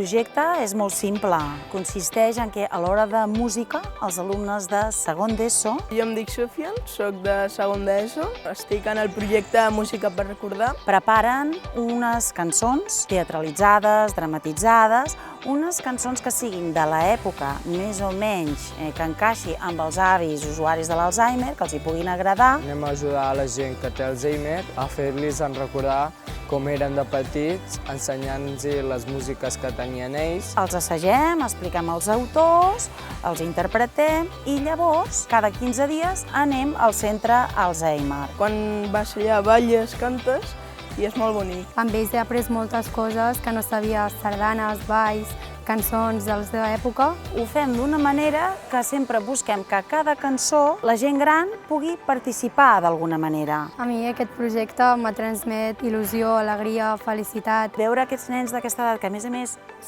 projecte és molt simple. Consisteix en que a l'hora de música, els alumnes de segon d'ESO... Jo em dic Sofian, soc de segon d'ESO, estic en el projecte Música per recordar. Preparen unes cançons teatralitzades, dramatitzades, unes cançons que siguin de l'època més o menys que encaixi amb els avis usuaris de l'Alzheimer, que els hi puguin agradar. Anem a ajudar a la gent que té Alzheimer a fer-los recordar com eren de petits, ensenyant-los les músiques que tenien ells. Els assagem, expliquem els autors, els interpretem i llavors, cada 15 dies, anem al centre Alzheimer. Quan vas allà balles, cantes i és molt bonic. Amb ells he après moltes coses que no sabia, sardanes, balls, cançons de la seva època. Ho fem d'una manera que sempre busquem que cada cançó la gent gran pugui participar d'alguna manera. A mi aquest projecte me transmet il·lusió, alegria, felicitat. Veure aquests nens d'aquesta edat que a més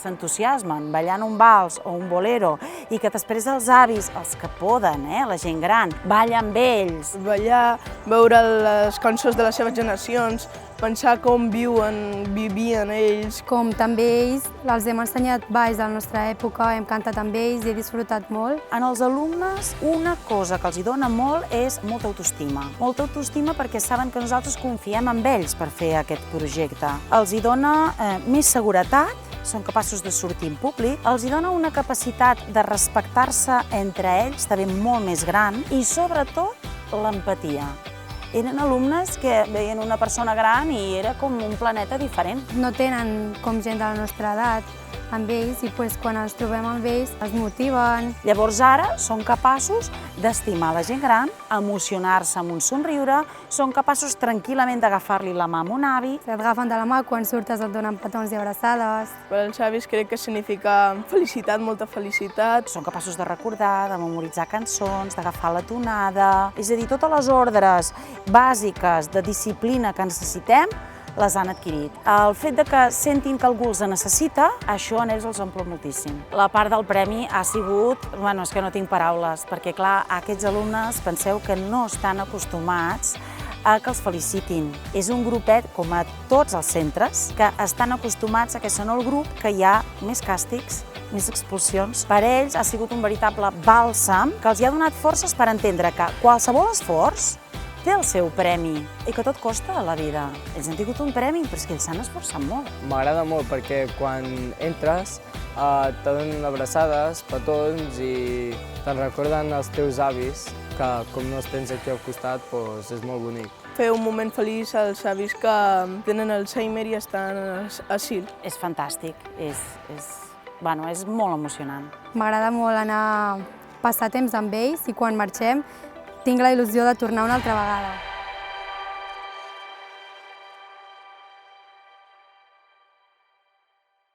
s'entusiasmen ballant un vals o un bolero i que després els avis, els que poden, la gent gran, ballen amb ells. Ballar, veure les cançons de les seves generacions, pensar com vivien ells. Com també ells, els hem ensenyat balls de la nostra època, hem cantat amb ells i he disfrutat molt. En els alumnes, una cosa que els hi dona molt és molta autoestima. Molta autoestima perquè saben que nosaltres confiem en ells per fer aquest projecte. Els hi dona més seguretat, són capaços de sortir en públic, els hi dona una capacitat de respectar-se entre ells, també molt més gran, i sobretot l'empatia. Eren alumnes que veien una persona gran i era com un planeta diferent. No tenen com gent de la nostra edat amb ells i quan ens trobem amb ells es motiven. Llavors ara són capaços d'estimar la gent gran, emocionar-se amb un somriure, són capaços tranquil·lament d'agafar-li la mà a un avi. T'agafen de la mà, quan surtes et donen petons i abraçades. Per als avis crec que significa felicitat, molta felicitat. Són capaços de recordar, de memoritzar cançons, d'agafar la tonada... És a dir, totes les ordres bàsiques de disciplina que necessitem les han adquirit. El fet que sentin que algú els necessita, això en ells els omple moltíssim. La part del premi ha sigut... és que no tinc paraules, perquè clar, aquests alumnes penseu que no estan acostumats a que els felicitin. És un grupet, com a tots els centres, que estan acostumats a que són el grup que hi ha més càstigs, més expulsions. Per ells ha sigut un veritable bàlsam que els hi ha donat forces per entendre que qualsevol esforç té el seu premi i que tot costa a la vida. Ells han tingut un premi, però és que ells s'han esforçat molt. M'agrada molt perquè quan entres te donen abraçades, petons i te'n recorden els teus avis, que com no els tens aquí al costat, doncs és molt bonic. Fer un moment feliç als avis que tenen Alzheimer i estan a asil. És fantàstic, és molt emocionant. M'agrada molt anar a passar temps amb ells i quan marxem tinc la il·lusió de tornar una altra vegada.